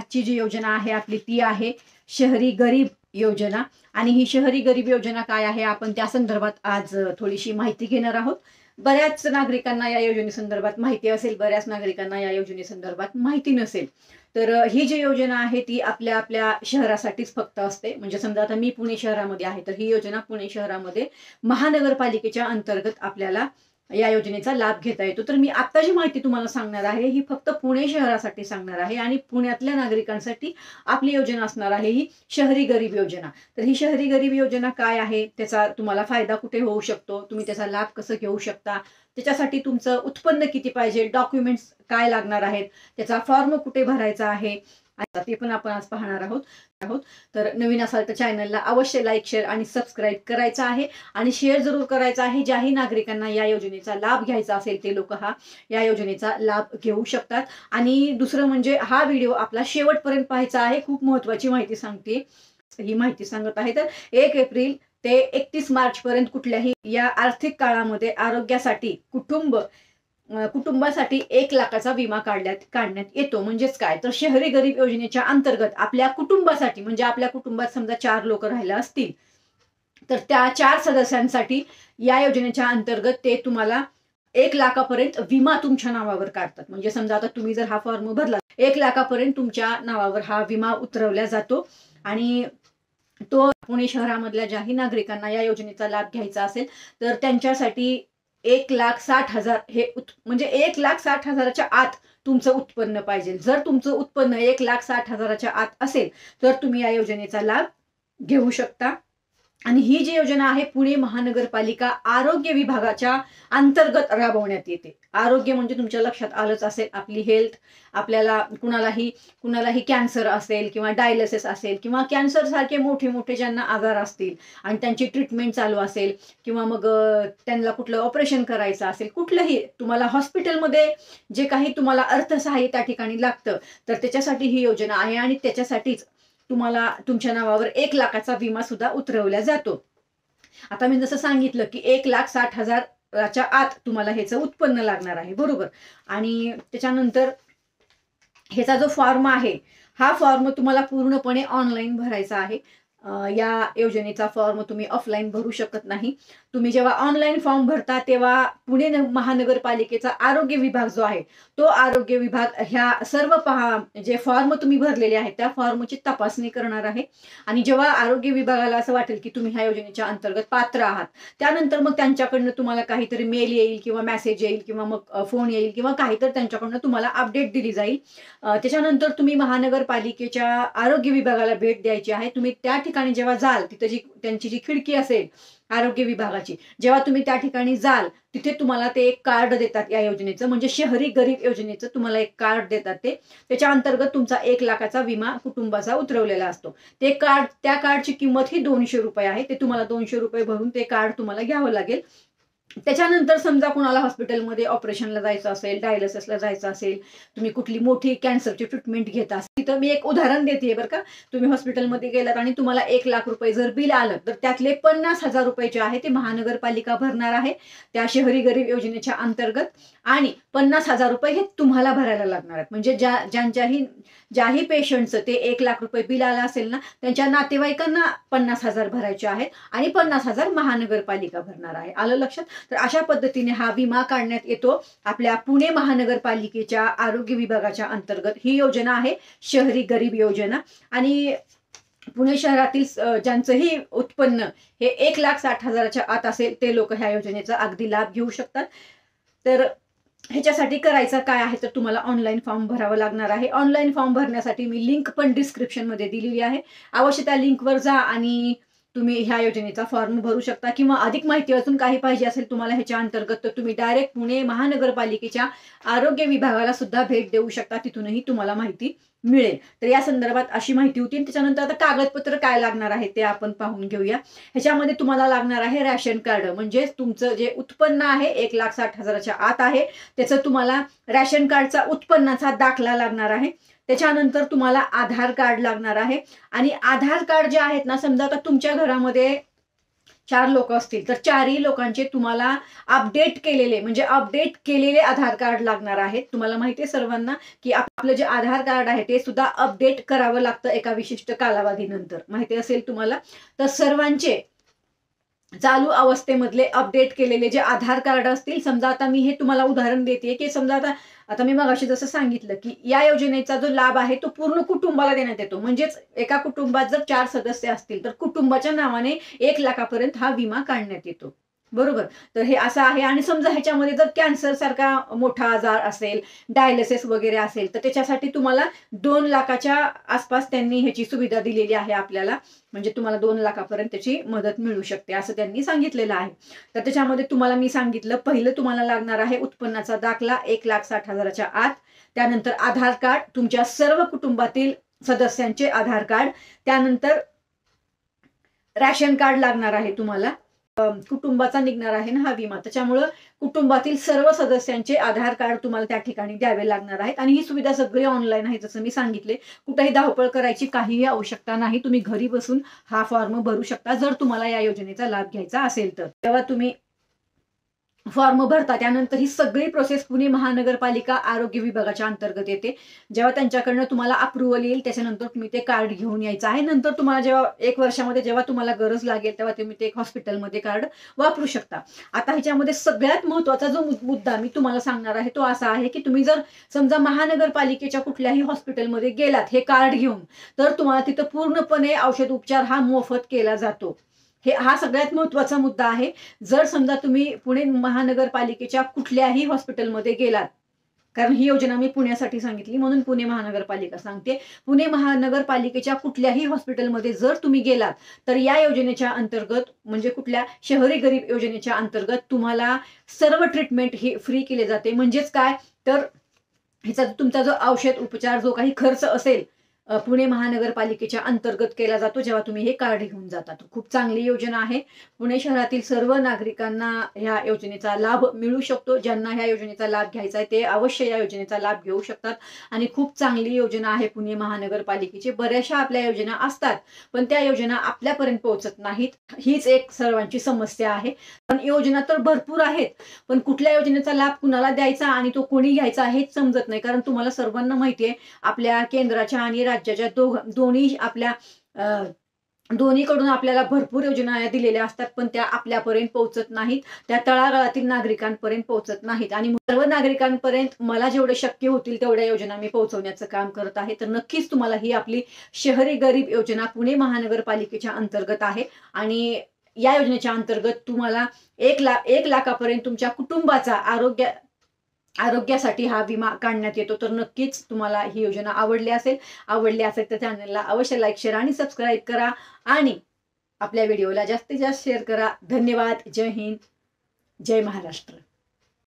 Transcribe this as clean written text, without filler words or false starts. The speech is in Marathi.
आजची जी योजना आहे आपली ती आहे शहरी गरीब योजना। आणि ही शहरी गरीब योजना काय आहे आपण त्या संदर्भात आज थोडीशी माहिती घेणार आहोत। बऱ्याच नागरिकांना या योजनेसंदर्भात माहिती असेल, बऱ्याच नागरिकांना या योजनेसंदर्भात माहिती नसेल। तर ही जी योजना आहे ती आपल्या आपल्या शहरासाठीच फक्त असते। म्हणजे समजा आता मी पुणे शहरामध्ये आहे तर ही योजना पुणे शहरामध्ये महानगरपालिकेच्या अंतर्गत आपल्याला या योजनेचा लाभ घेता येतो। तर मी आता जी माहिती तुम्हाला सांगणार आहे ही फक्त पुणे शहरासाठी सांगणार आहे आणि पुण्यातल्या नागरिकांसाठी आपली योजना असणार आहे ही शहरी गरीब योजना। तर ही शहरी गरीब योजना काय आहे, त्याचा तुम्हाला फायदा कुठे होऊ शकतो, तुम्ही त्याचा लाभ कसं घेऊ शकता, त्याच्यासाठी तुमचं उत्पन्न किती पाहिजे, डॉक्युमेंट्स काय लागणार आहेत, त्याचा फॉर्म कुठे भरायचा आहे, आता ते पण आपण आज पाहणार आहोत। तर नवीन असाल तर चॅनलला अवश्य लाईक, शेअर आणि सबस्क्राईब करायचं आहे आणि शेअर जरूर करायचा आहे। ज्याही नागरिकांना या योजनेचा लाभ घ्यायचा असेल ते लोक या योजनेचा लाभ घेऊ शकतात। आणि दुसरं म्हणजे हा व्हिडिओ आपला शेवटपर्यंत पाहायचा आहे। खूप महत्त्वाची माहिती सांगते, ही माहिती सांगत आहे। तर 1 एप्रिल ते 31 मार्च पर्यंत कुठल्याही या आर्थिक काळामध्ये आरोग्यासाठी कुटुंबासाठी 1 लाखाचा विमा काढण्यात येतो। म्हणजेच काय तर शहरी गरीब योजनेच्या अंतर्गत आपल्या कुटुंबासाठी, म्हणजे आपल्या कुटुंबात समजा 4 लोक राहिला असतील तर त्या 4 सदस्यांसाठी या योजनेच्या अंतर्गत ते तुम्हाला 1 लाखापर्यंत विमा तुमच्या नावावर काढतात। म्हणजे समजा आता तुम्ही जर हा फॉर्म भरला 1 लाखापर्यंत तुमच्या नावावर हा विमा उतरवला जातो। आणि तो पुणे शहरामधल्या ज्याही नागरिकांना या योजनेचा लाभ घ्यायचा असेल तर त्यांच्यासाठी 1,60,000 हे म्हणजे 1,60,000च्या आत तुमचं उत्पन्न पाहिजे। जर तुमचं उत्पन्न 1,60,000च्या आत असेल तर तुम्ही या योजनेचा लाभ घेऊ शकता। आणि ही जी योजना आहे पुणे महानगरपालिका आरोग्य विभागाच्या अंतर्गत राबवण्यात येते। आरोग्य म्हणजे तुमच्या लक्षात आलंच असेल आपली हेल्थ, आपल्याला कुणालाही कॅन्सर असेल किंवा डायलिसिस असेल किंवा कॅन्सर सारखे मोठे ज्यांना आजार असतील आणि त्यांची ट्रीटमेंट चालू असेल किंवा मग त्यांना कुठलं ऑपरेशन करायचं असेल, कुठलंही तुम्हाला हॉस्पिटलमध्ये जे काही तुम्हाला अर्थसहाय्य त्या ठिकाणी लागतं तर त्याच्यासाठी ही योजना आहे। आणि त्याच्यासाठीच तुम्हाला तुमच्या नावावर 1 लाखाचा विमा सुद्धा उतरवला जातो। आता मी जसं सांगितलं की 1,60,000च्या आत तुम्हाला ह्याचं उत्पन्न लागणार आहे, बरोबर। आणि त्याच्यानंतर ह्याचा जो फॉर्म आहे हा फॉर्म तुम्हाला पूर्णपणे ऑनलाईन भरायचा आहे। या योजनेचा फॉर्म तुम्ही ऑफलाईन भरू शकत नाही। तुम्ही जेव्हा ऑनलाईन फॉर्म भरता तेव्हा पुणे महानगरपालिकेचा आरोग्य विभाग जो आहे तो आरोग्य विभाग ह्या सर्व जे फॉर्म तुम्ही भरलेले आहेत त्या फॉर्मची तपासणी करणार आहे। आणि जेव्हा आरोग्य विभागाला असं वाटेल की तुम्ही ह्या योजनेच्या अंतर्गत पात्र आहात त्यानंतर मग त्यांच्याकडनं तुम्हाला काहीतरी मेल येईल किंवा मेसेज येईल किंवा मग फोन येईल किंवा काहीतरी त्यांच्याकडनं तुम्हाला अपडेट दिली जाईल। त्याच्यानंतर तुम्ही महानगरपालिकेच्या आरोग्य विभागाला भेट द्यायची आहे। तुम्ही त्या ठिकाणी जेव्हा जाल तिथे त्यांची जी खिडकी असेल आरोग्य विभागाची, जेव्हा तुम्ही त्या ठिकाणी जाल तिथे तुम्हाला ते एक कार्ड देतात या योजनेचं, म्हणजे शहरी गरीब योजनेचं तुम्हाला एक कार्ड देतात। त्याच्या अंतर्गत तुमचा 1 लाखाचा विमा कुटुंबाचा उतरवलेला असतो। त्या कार्डची किंमत ही 200 रुपये आहे। ते तुम्हाला 200 रुपये भरून ते कार्ड तुम्हाला घ्यावं लागेल। त्याच्यानंतर समजा कुणाला हॉस्पिटलमध्ये ऑपरेशनला जायचं असेल, डायलिसिसला जायचं असेल, तुम्ही कुठली मोठी कॅन्सरची ट्रीटमेंट घेत असाल, तर मी एक उदाहरण देते बरं का। तुम्ही हॉस्पिटलमध्ये गेलात आणि तुम्हाला 1 लाख रुपये जर बिल आलं तर त्यातले 50,000 रुपये जे आहे ते महानगरपालिका भरणार आहे त्या शहरी गरीब योजनेच्या अंतर्गत। आणि 50,000 रुपये हे तुम्हाला भरायला लागणार आहेत। म्हणजे ज्याही पेशंटचं ते 1 लाख रुपये बिल आलं असेल ना त्यांच्या नातेवाईकांना 50,000 भरायचे आहेत आणि 50,000 महानगरपालिका भरणार आहे। आलं लक्षात? तर अशा पद्धतीने हा विमा काढण्यात येतो आपल्या पुणे महानगरपालिकेच्या आरोग्य विभागाच्या अंतर्गत। ही योजना आहे शहरी गरीब योजना। आणि पुणे शहरातील ज्यांचंही उत्पन्न हे 1,60,000च्या आत असेल ते लोक ह्या योजनेचा अगदी लाभ घेऊ शकतात। तर ह्याच्यासाठी करायचं काय आहे तर तुम्हाला ऑनलाईन फॉर्म भरावा लागणार आहे। ऑनलाईन फॉर्म भरण्यासाठी मी लिंक पण डिस्क्रिप्शन मध्ये दिलेली आहे, अवश्य त्या लिंकवर जा आणि तुम्ही ह्या योजनेचा फॉर्म भरू शकता। किंवा अधिक माहिती अजून काही पाहिजे असेल तुम्हाला ह्याच्या अंतर्गत तर तुम्ही डायरेक्ट पुणे महानगरपालिकेच्या आरोग्य विभागाला सुद्धा भेट देऊ शकता, तिथूनही तुम्हाला माहिती मिळेल। तर या संदर्भात अशी माहिती होती। त्याच्यानंतर आता कागदपत्र काय लागणार आहे ते आपण पाहून घेऊया। ह्याच्यामध्ये तुम्हाला लागणार आहे रेशन कार्ड, म्हणजे तुमचं जे उत्पन्न आहे 1,60,000च्या आत आहे त्याचं तुम्हाला रेशन कार्डचा उत्पन्नाचा दाखला लागणार आहे। त्याच्यानंतर तुम्हाला आधार कार्ड लागणार आहे। आणि आधार कार्ड जे आहेत ना, समजा आता तुमच्या घरामध्ये 4 लोक असतील तर 4ही लोकांचे तुम्हाला अपडेट केलेले म्हणजे अपडेट केलेले आधार कार्ड लागणार आहेत. तुम्हाला माहिती आहे सर्वांना की आपलं जे आधार कार्ड आहे ते सुद्धा अपडेट करावं लागतं एका विशिष्ट कालावधीनंतर, माहिती असेल तुम्हाला. तर सर्वांचे चालू अवस्थेमधले अपडेट केलेले जे आधार कार्ड असतील, समजा आता मी हे तुम्हाला उदाहरण देते की समजा आता मी मगाशी जसं सांगितलं की या योजनेचा जो लाभ आहे तो पूर्ण कुटुंबाला देण्यात येतो. म्हणजेच एका कुटुंबात जर 4 सदस्य असतील तर कुटुंबाच्या नावाने 1 लाखापर्यंत हा विमा काढण्यात येतो. बरोबर. तर हे असं आहे. आणि समजा ह्याच्यामध्ये जर कॅन्सर सारखा मोठा आजार असेल, डायलिसिस वगैरे असेल तर त्याच्यासाठी तुम्हाला 2 लाखाच्या आसपास त्यांनी ह्याची सुविधा दिलेली आहे आपल्याला. म्हणजे तुम्हाला 2 लाखापर्यंत त्याची मदत मिळू शकते असं त्यांनी सांगितलेलं आहे. तर त्याच्यामध्ये तुम्हाला मी सांगितलं, पहिलं तुम्हाला लागणार आहे उत्पन्नाचा दाखला 1,60,000च्या आत. त्यानंतर आधार कार्ड, तुमच्या सर्व कुटुंबातील सदस्यांचे आधार कार्ड. त्यानंतर रॅशन कार्ड लागणार आहे तुम्हाला. कुटुंबाचा निघणार आहे ना हा विमा, त्याच्यामुळं कुटुंबातील सर्व सदस्यांचे आधार कार्ड तुम्हाला त्या ठिकाणी द्यावे लागणार आहेत. आणि ही सुविधा सगळी ऑनलाईन आहे, जसं मी सांगितले. कुठेही धावपळ करायची काहीही आवश्यकता नाही. तुम्ही घरी बसून हा फॉर्म भरू शकता जर तुम्हाला या योजनेचा लाभ घ्यायचा असेल तर. तेव्हा तुम्ही फॉर्म भरता त्यानंतर ही सगळी प्रोसेस पुणे महानगरपालिका आरोग्य विभागाच्या अंतर्गत येते. जेव्हा त्यांच्याकडनं तुम्हाला अप्रुव्हल येईल त्याच्यानंतर तुम्ही ते कार्ड घेऊन यायचं आहे. नंतर तुम्हाला जेव्हा 1 वर्षामध्ये जेव्हा तुम्हाला गरज लागेल तेव्हा तुम्ही ते हॉस्पिटलमध्ये कार्ड वापरू शकता. आता ह्याच्यामध्ये सगळ्यात महत्त्वाचा जो मुद्दा मी तुम्हाला सांगणार आहे तो असा आहे की तुम्ही जर समजा महानगरपालिकेच्या कुठल्याही हॉस्पिटलमध्ये गेलात हे कार्ड घेऊन, तर तुम्हाला तिथं पूर्णपणे औषध उपचार हा मोफत केला जातो. हा सगळ्यात महत्त्वाचा मुद्दा आहे. जर समजा तुम्ही पुणे महानगरपालिकेच्या कुठल्याही हॉस्पिटलमध्ये गेलात, कारण ही योजना मी पुण्यासाठी सांगितली म्हणून पुणे महानगरपालिका सांगते. पुणे महानगरपालिकेच्या कुठल्याही हॉस्पिटलमध्ये जर तुम्ही गेलात तर या योजनेच्या अंतर्गत म्हणजे कुठल्या शहरी गरीब योजनेच्या अंतर्गत तुम्हाला सर्व ट्रीटमेंट ही फ्री केले जाते. म्हणजेच काय तर ह्याचा तुमचा जो औषध उपचार जो काही खर्च असेल पुणे महानगरपालिकेच्या अंतर्गत केला जातो जेव्हा तुम्ही हे कार्ड घेऊन जाता. खूप चांगली योजना आहे. पुणे शहरातील सर्व नागरिकांना ह्या योजनेचा लाभ मिळू शकतो. ज्यांना ह्या योजनेचा लाभ घ्यायचा आहे ते अवश्य या योजनेचा लाभ घेऊ शकतात. आणि खूप चांगली योजना आहे पुणे महानगरपालिकेची. बऱ्याचशा आपल्या योजना असतात पण त्या योजना आपल्यापर्यंत पोहोचत नाहीत, हीच एक सर्वांची समस्या आहे. पण योजना तर भरपूर आहेत, पण कुठल्या योजनेचा लाभ कुणाला द्यायचा आणि तो कोणी घ्यायचा हेच समजत नाही. कारण तुम्हाला सर्वांना माहिती आहे आपल्या केंद्राच्या आणि राज्याच्या दोन्ही आपल्या दोन्हीकडून आपल्याला भरपूर योजना दिलेल्या असतात पण त्या आपल्यापर्यंत पोहोचत नाहीत, त्या तळागाळातील नागरिकांपर्यंत पोहोचत नाहीत. आणि सर्व नागरिकांपर्यंत मला जेवढे शक्य होतील तेवढ्या योजना मी पोहोचवण्याचं काम करत आहे. तर नक्कीच तुम्हाला ही आपली शहरी गरीब योजना पुणे महानगरपालिकेच्या अंतर्गत आहे. आणि या योजनेच्या अंतर्गत तुम्हाला 1 लाखापर्यंत तुमच्या कुटुंबाचा आरोग्यासाठी हा विमा काढण्यात येतो. तर नक्कीच तुम्हाला ही योजना आवडली असेल तर चॅनलला अवश्य लाईक, शेअर आणि सबस्क्राईब करा आणि आपल्या व्हिडिओला जास्तीत जास्त शेअर करा. धन्यवाद. जय हिंद, जय महाराष्ट्र.